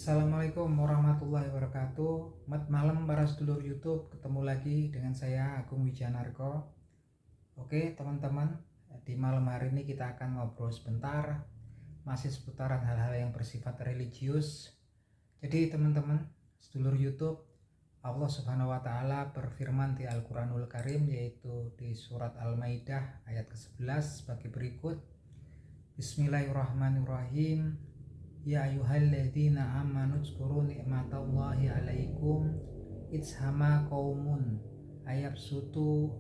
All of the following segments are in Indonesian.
Assalamualaikum warahmatullahi wabarakatuh. Selamat malam para sedulur YouTube. Ketemu lagi dengan saya Agung Wijanarko. Oke teman-teman, di malam hari ini kita akan ngobrol sebentar, masih seputaran hal-hal yang bersifat religius. Jadi teman-teman sedulur YouTube, Allah Subhanahu wa Ta'ala berfirman di Al-Quranul Karim, yaitu di surat Al-Maidah ayat ke-11 sebagai berikut. Bismillahirrahmanirrahim. Ya ayyuhalladzina amanu dzkuru ni'matallahi 'alaikum idhama qaumun ayabsutu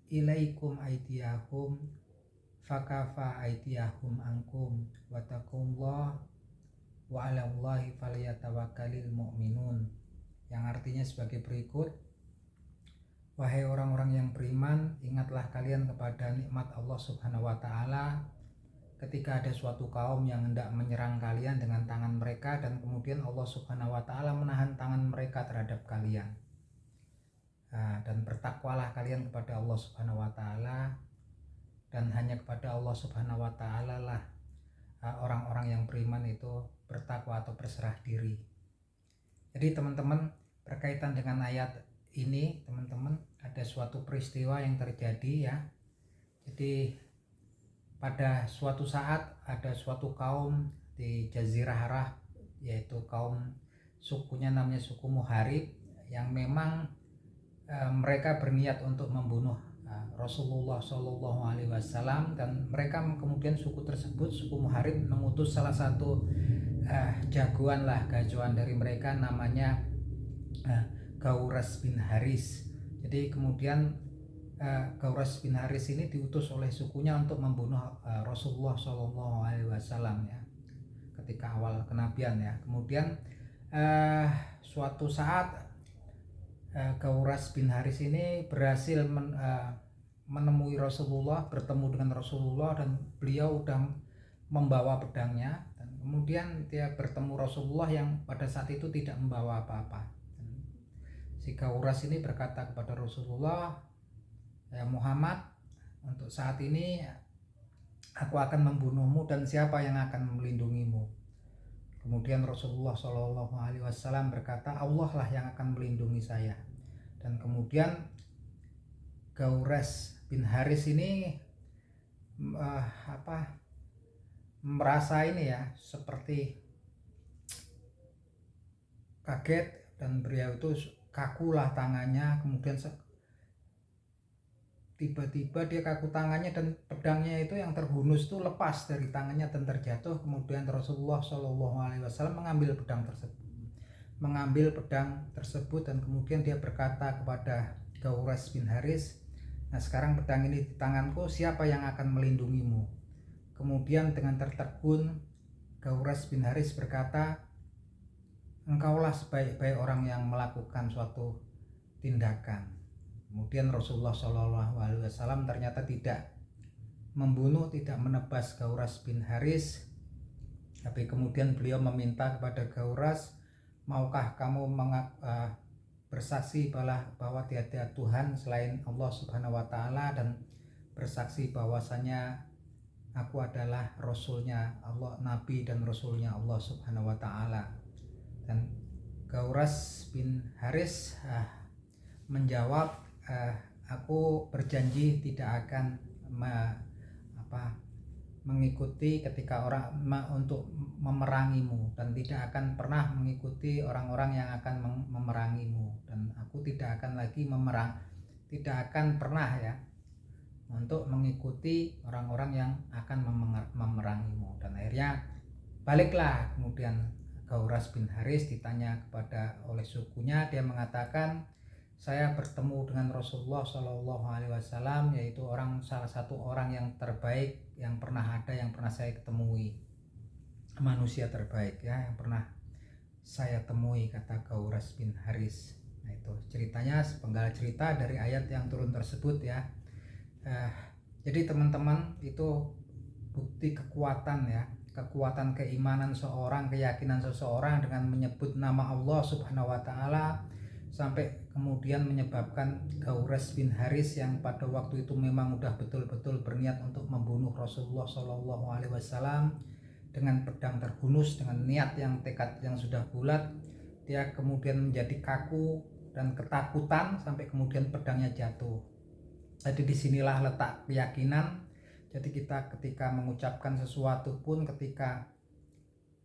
ilaikum aydiyahum fakafa aydiyahum ankum wattaqullah wa 'alallahi falyatawakkalul mu'minun, yang artinya sebagai berikut. Wahai orang-orang yang beriman, ingatlah kalian kepada nikmat Allah Subhanahu wa Ta'ala ketika ada suatu kaum yang hendak menyerang kalian dengan tangan mereka, dan kemudian Allah Subhanahu wa Ta'ala menahan tangan mereka terhadap kalian. Dan bertakwalah kalian kepada Allah Subhanahu wa Ta'ala, dan hanya kepada Allah Subhanahu wa Ta'ala lah orang-orang yang beriman itu bertakwa atau berserah diri. Jadi teman-teman, berkaitan dengan ayat ini teman-teman, ada suatu peristiwa yang terjadi ya. Jadi pada suatu saat ada suatu kaum di Jazirah Arab, yaitu kaum sukunya namanya suku Muharib, yang memang mereka berniat untuk membunuh Rasulullah SAW, dan mereka kemudian suku tersebut, suku Muharib, mengutus salah satu jagoan dari mereka, namanya Gauras bin Haris. Jadi kemudian Gauras bin Haris ini diutus oleh sukunya untuk membunuh Rasulullah SAW ya, ketika awal kenabian ya. Kemudian suatu saat Gauras bin Haris ini berhasil menemui Rasulullah, bertemu dengan Rasulullah, dan beliau sudah membawa pedangnya, dan kemudian dia bertemu Rasulullah yang pada saat itu tidak membawa apa-apa. Si Gauras ini berkata kepada Rasulullah, "Ya Muhammad, untuk saat ini aku akan membunuhmu, dan siapa yang akan melindungimu?" Kemudian Rasulullah SAW berkata, "Allah lah yang akan melindungi saya." Dan kemudian Gauras bin Haris ini merasa ini ya, seperti kaget, dan beliau itu kakulah tangannya. Kemudian tiba-tiba dia kaku tangannya, dan pedangnya itu yang terhunus itu lepas dari tangannya dan terjatuh. Kemudian Rasulullah SAW mengambil pedang tersebut, dan kemudian dia berkata kepada Gauras bin Haris, "Nah sekarang pedang ini di tanganku, siapa yang akan melindungimu?" Kemudian dengan tertegun Gauras bin Haris berkata, "Engkaulah sebaik-baik orang yang melakukan suatu tindakan." Kemudian Rasulullah SAW ternyata tidak membunuh, tidak menebas Gauras bin Haris, tapi kemudian beliau meminta kepada Gauras, "Maukah kamu bersaksi bahwa tiada Tuhan selain Allah Subhanahu wa Ta'ala, dan bersaksi bahwasanya aku adalah Rasulnya Allah, Nabi dan Rasulnya Allah Subhanahu wa Ta'ala?" Dan Gauras bin Haris menjawab, "Aku berjanji tidak akan mengikuti ketika orang untuk memerangimu, dan tidak akan pernah mengikuti orang-orang yang akan memerangimu, dan aku tidak akan pernah ya untuk mengikuti orang-orang yang akan memerangimu." Dan akhirnya baliklah kemudian Gauras bin Haris ditanya oleh sukunya, dia mengatakan, "Saya bertemu dengan Rasulullah SAW, yaitu salah satu orang yang terbaik yang pernah saya ketemui, manusia terbaik ya yang pernah saya temui," kata Gauras bin Haris. Nah itu ceritanya, sepenggal cerita dari ayat yang turun tersebut ya. Jadi teman-teman, itu bukti kekuatan keimanan seorang, keyakinan seseorang dengan menyebut nama Allah Subhanahu wa Ta'ala, sampai kemudian menyebabkan Gauras bin Haris yang pada waktu itu memang udah betul-betul berniat untuk membunuh Rasulullah SAW, dengan pedang terhunus, dengan niat yang tekad yang sudah bulat, dia kemudian menjadi kaku dan ketakutan sampai kemudian pedangnya jatuh. Jadi disinilah letak keyakinan. Jadi kita ketika mengucapkan sesuatu pun, ketika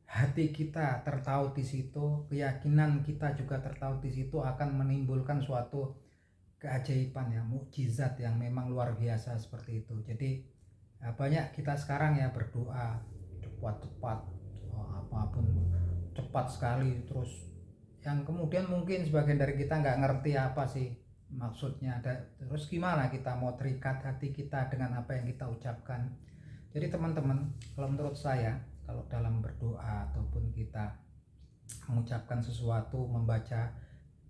hati kita tertaut di situ, keyakinan kita juga tertaut di situ, akan menimbulkan suatu keajaiban ya, mukjizat yang memang luar biasa seperti itu. Jadi banyak kita sekarang ya berdoa cepat-cepat, apapun cepat sekali, terus yang kemudian mungkin sebagian dari kita nggak ngerti apa sih maksudnya. Terus gimana kita mau terikat hati kita dengan apa yang kita ucapkan. Jadi teman-teman, kalau menurut saya, kalau dalam berdoa ataupun kita mengucapkan sesuatu, membaca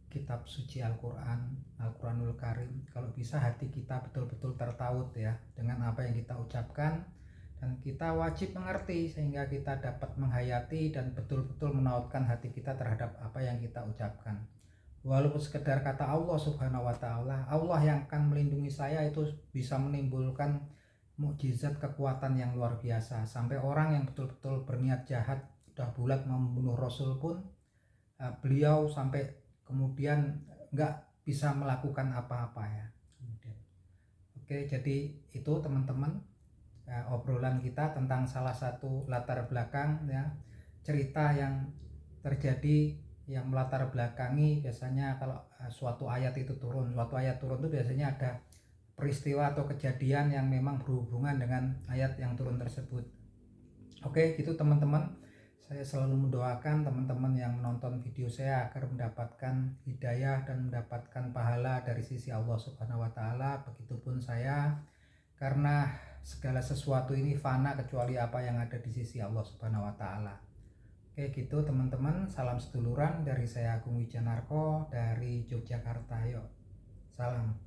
kitab suci Al-Quranul Karim, kalau bisa hati kita betul-betul tertaut ya dengan apa yang kita ucapkan, dan kita wajib mengerti sehingga kita dapat menghayati dan betul-betul menautkan hati kita terhadap apa yang kita ucapkan. Walaupun sekedar kata Allah Subhanahu wa Ta'ala, Allah yang akan melindungi saya, itu bisa menimbulkan mukjizat kekuatan yang luar biasa, sampai orang yang betul-betul berniat jahat, sudah bulat membunuh Rasul pun, beliau sampai kemudian nggak bisa melakukan apa-apa ya. Oke, jadi itu teman-teman, obrolan kita tentang salah satu latar belakang ya, cerita yang terjadi yang melatar belakangi. Biasanya kalau suatu ayat turun itu biasanya ada peristiwa atau kejadian yang memang berhubungan dengan ayat yang turun tersebut. Oke, gitu teman-teman. Saya selalu mendoakan teman-teman yang menonton video saya agar mendapatkan hidayah dan mendapatkan pahala dari sisi Allah Subhanahu wa Ta'ala. Begitupun saya, karena segala sesuatu ini fana kecuali apa yang ada di sisi Allah Subhanahu wa Ta'ala. Oke, gitu teman-teman. Salam seduluran dari saya, Agung Wijanarko dari Yogyakarta. Yuk, salam.